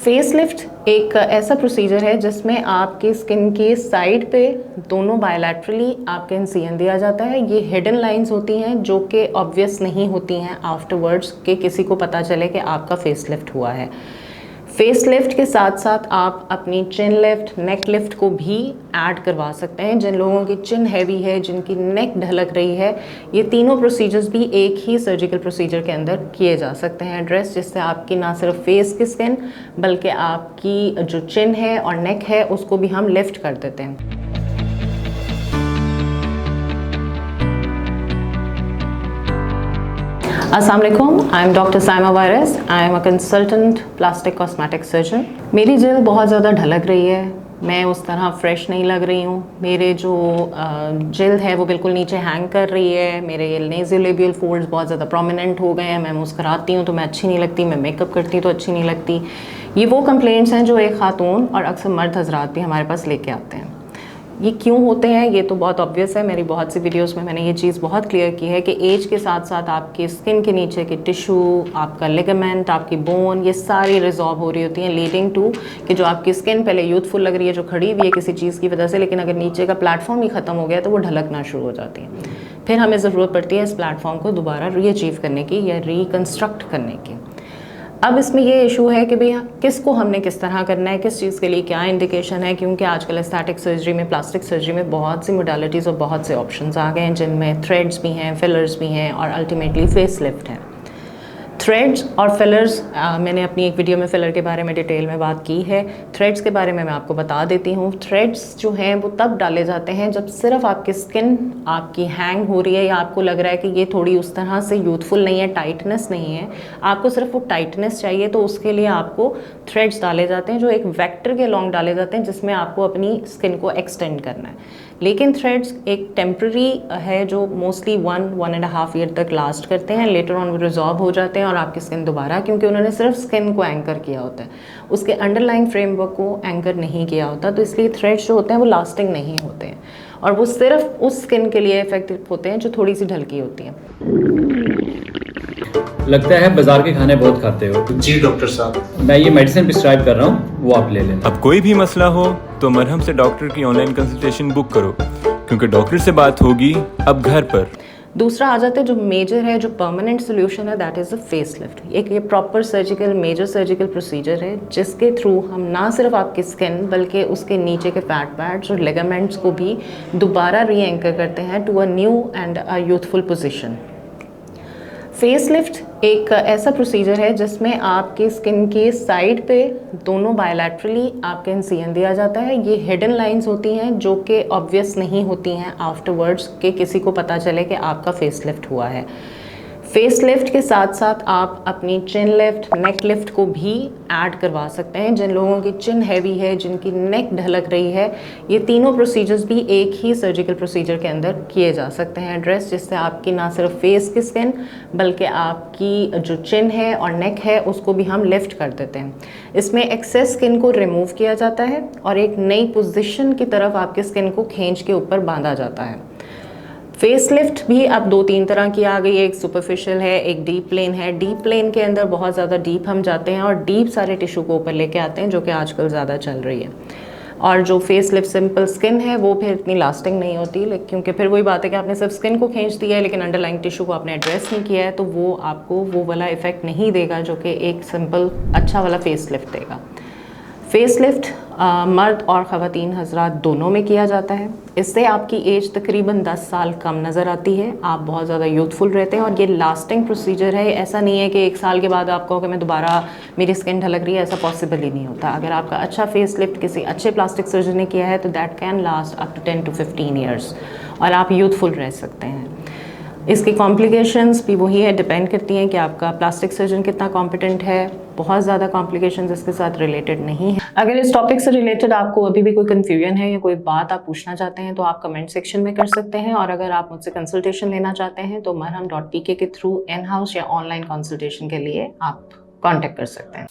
Facelift एक ऐसा procedure है जिसमें आपकी स्किन की साइड पे दोनों बायलैटरली आपके इंसिजन दिया जाता है। ये हिडन लाइंस होती हैं जो कि ऑब्वियस नहीं होती हैं आफ्टरवर्ड्स कि किसी को पता चले कि आपका फेसलिफ्ट हुआ है। फेसलिफ्ट के साथ साथ आप अपनी चिन लिफ्ट, नेक लिफ्ट को भी ऐड करवा सकते हैं। जिन लोगों की चिन हैवी है, जिनकी नेक ढलक रही है, ये तीनों प्रोसीजर्स भी एक ही सर्जिकल प्रोसीजर के अंदर किए जा सकते हैं एड्रेस, जिससे आपकी ना सिर्फ फेस की स्किन बल्कि आपकी जो चिन है और नेक है उसको भी हम लिफ्ट कर देते हैं। अस्सलाम वालेकुम, I am doctor Saima virus. I am a consultant plastic cosmetic surgeon. मेरी जल्द बहुत ज़्यादा ढलक रही है, मैं उस तरह फ्रेश नहीं लग रही हूँ। मेरे जो जल्द है वो बिल्कुल नीचे हैंग कर रही है। मेरे नेज़ोलेबियल फोल्ड्स बहुत ज़्यादा प्रोमिनेंट हो गए हैं। मैं मुस्कुराती हूँ तो मैं अच्छी नहीं लगती, मैं मेकअप करती हूँ तो अच्छी नहीं लगती। ये वो कंप्लेंट्स हैं जो एक खातून और अक्सर मर्द हजरात भी हमारे पास लेके आते हैं। ये क्यों होते हैं ये तो बहुत ऑब्वियस है। मेरी बहुत सी वीडियोस में मैंने ये चीज़ बहुत क्लियर की है कि एज के साथ साथ आपकी स्किन के नीचे के टिश्यू, आपका लिगामेंट, आपकी बोन, ये सारी रिजॉल्व हो रही होती हैं, लीडिंग टू कि जो आपकी स्किन पहले यूथफुल लग रही है, जो खड़ी हुई है किसी चीज़ की वजह से, लेकिन अगर नीचे का प्लेटफॉर्म ही ख़त्म हो गया तो वो ढलकना शुरू हो जाती है। फिर हमें ज़रूरत पड़ती है इस प्लेटफॉर्म को दोबारा रीअचीव करने की या रिकन्स्ट्रक्ट करने की। अब इसमें ये इशू है कि भैया किसको हमने किस तरह करना है, किस चीज़ के लिए क्या इंडिकेशन है, क्योंकि आजकल एस्थेटिक सर्जरी में, प्लास्टिक सर्जरी में बहुत सी मोडालिटीज़ और बहुत से ऑप्शंस आ गए हैं, जिनमें थ्रेड्स भी हैं, फिलर्स भी हैं और अल्टीमेटली फेसलिफ्ट है। थ्रेड्स और फिलर्स, मैंने अपनी एक वीडियो में फिलर के बारे में डिटेल में बात की है। थ्रेड्स के बारे में मैं आपको बता देती हूँ। थ्रेड्स जो हैं वो तब डाले जाते हैं जब सिर्फ आपकी स्किन आपकी हैंग हो रही है या आपको लग रहा है कि ये थोड़ी उस तरह से यूथफुल नहीं है, टाइटनेस नहीं है, आपको सिर्फ वो टाइटनेस चाहिए, तो उसके लिए आपको थ्रेड्स डाले जाते हैं जो एक वेक्टर के लॉन्ग डाले जाते हैं, जिसमें आपको अपनी स्किन को एक्सटेंड करना है। लेकिन थ्रेड्स एक टेम्प्रेरी है जो मोस्टली 1-1.5 ईयर तक लास्ट करते हैं। लेटर ऑन वो रिजॉल्व हो जाते हैं और आपकी स्किन दोबारा, क्योंकि उन्होंने सिर्फ स्किन को एंकर किया होता है, उसके अंडरलाइंग फ्रेमवर्क को एंकर नहीं किया होता, तो इसलिए थ्रेड्स जो होते हैं वो लास्टिंग नहीं होते हैं और वो सिर्फ उस स्किन के लिए इफेक्टिव होते हैं जो थोड़ी सी ढलकी होती है। लगता है बाजार के खाने बहुत खाते हो। जी डॉक्टर साहब, मैं ये मेडिसिन प्रिस्क्राइब कर रहा हूँ, वो आप ले लें। अब कोई भी मसला हो तो मरहम से डॉक्टर की ऑनलाइन कंसल्टेशन बुक करो, क्योंकि डॉक्टर से बात होगी अब घर पर। दूसरा आ जाता है जो मेजर है, जो परमानेंट सोल्यूशन है, दैट इज़ अ फेसलिफ्ट। एक ये proper surgical, major surgical procedure है जिसके थ्रू हम ना सिर्फ आपकी स्किन बल्कि उसके नीचे के फैट पैड्स और लिगामेंट्स को भी दोबारा री एंकर करते हैं to a new and a youthful position. Facelift एक ऐसा प्रोसीजर है जिसमें आपकी स्किन की साइड पे दोनों बायलैटरली आपके इंसिजन दिया जाता है। ये हिडन लाइंस होती हैं जो कि ऑब्वियस नहीं होती हैं आफ्टरवर्ड्स कि किसी को पता चले कि आपका फेसलिफ्ट हुआ है। फेसलिफ्ट के साथ साथ आप अपनी चिन लिफ्ट, नेक लिफ्ट को भी ऐड करवा सकते हैं। जिन लोगों की चिन हैवी है, जिनकी नेक ढलक रही है, ये तीनों प्रोसीजर्स भी एक ही सर्जिकल प्रोसीजर के अंदर किए जा सकते हैं एड्रेस, जिससे आपकी ना सिर्फ फेस की स्किन बल्कि आपकी जो चिन है और नेक है उसको भी हम लिफ्ट कर देते हैं। इसमें एक्सेस स्किन को रिमूव किया जाता है और एक नई पोजीशन की तरफ आपकी स्किन को खींच के ऊपर बांधा जाता है। फेसलिफ्ट भी अब 2-3 तरह की आ गई है, एक सुपरफिशियल है, एक डीप प्लेन है। डीप प्लेन के अंदर बहुत ज़्यादा डीप हम जाते हैं और डीप सारे टिश्यू को ऊपर लेके आते हैं, जो कि आजकल ज़्यादा चल रही है। और जो फेसलिफ्ट सिंपल स्किन है वो फिर इतनी लास्टिंग नहीं होती, क्योंकि फिर वही बात है कि आपने सिर्फ स्किन को खींच दिया है लेकिन अंडरलाइंग टिश्यू को आपने एड्रेस नहीं किया है, तो वो आपको वो वाला इफेक्ट नहीं देगा जो कि एक सिंपल अच्छा वाला फेसलिफ्ट देगा। फेसलिफ्ट मर्द और ख़वातीन हजरात दोनों में किया जाता है। इससे आपकी एज तकरीबन 10 साल कम नज़र आती है, आप बहुत ज़्यादा यूथफुल रहते हैं और ये लास्टिंग प्रोसीजर है। ऐसा नहीं है कि 1 साल के बाद आप कहो कि मैं दोबारा मेरी स्किन ढलक रही है, ऐसा पॉसिबल ही नहीं होता। अगर आपका अच्छा फेसलिफ्ट किसी अच्छे प्लास्टिक सर्जन ने किया है तो that can last up to 10 to 15 years और आप यूथफुल रह सकते हैं। इसकी कॉम्प्लिकेशंस भी वही है, डिपेंड करती हैं कि आपका प्लास्टिक सर्जन कितना कॉम्पिटेंट है। बहुत ज़्यादा कॉम्प्लिकेशंस इसके साथ रिलेटेड नहीं है। अगर इस टॉपिक से रिलेटेड आपको अभी भी कोई कन्फ्यूजन है या कोई बात आप पूछना चाहते हैं तो आप कमेंट सेक्शन में कर सकते हैं, और अगर आप मुझसे कंसल्टेशन लेना चाहते हैं तो marham.pk के थ्रू इन हाउस या ऑनलाइन कंसल्टेशन के लिए आप कॉन्टेक्ट कर सकते हैं।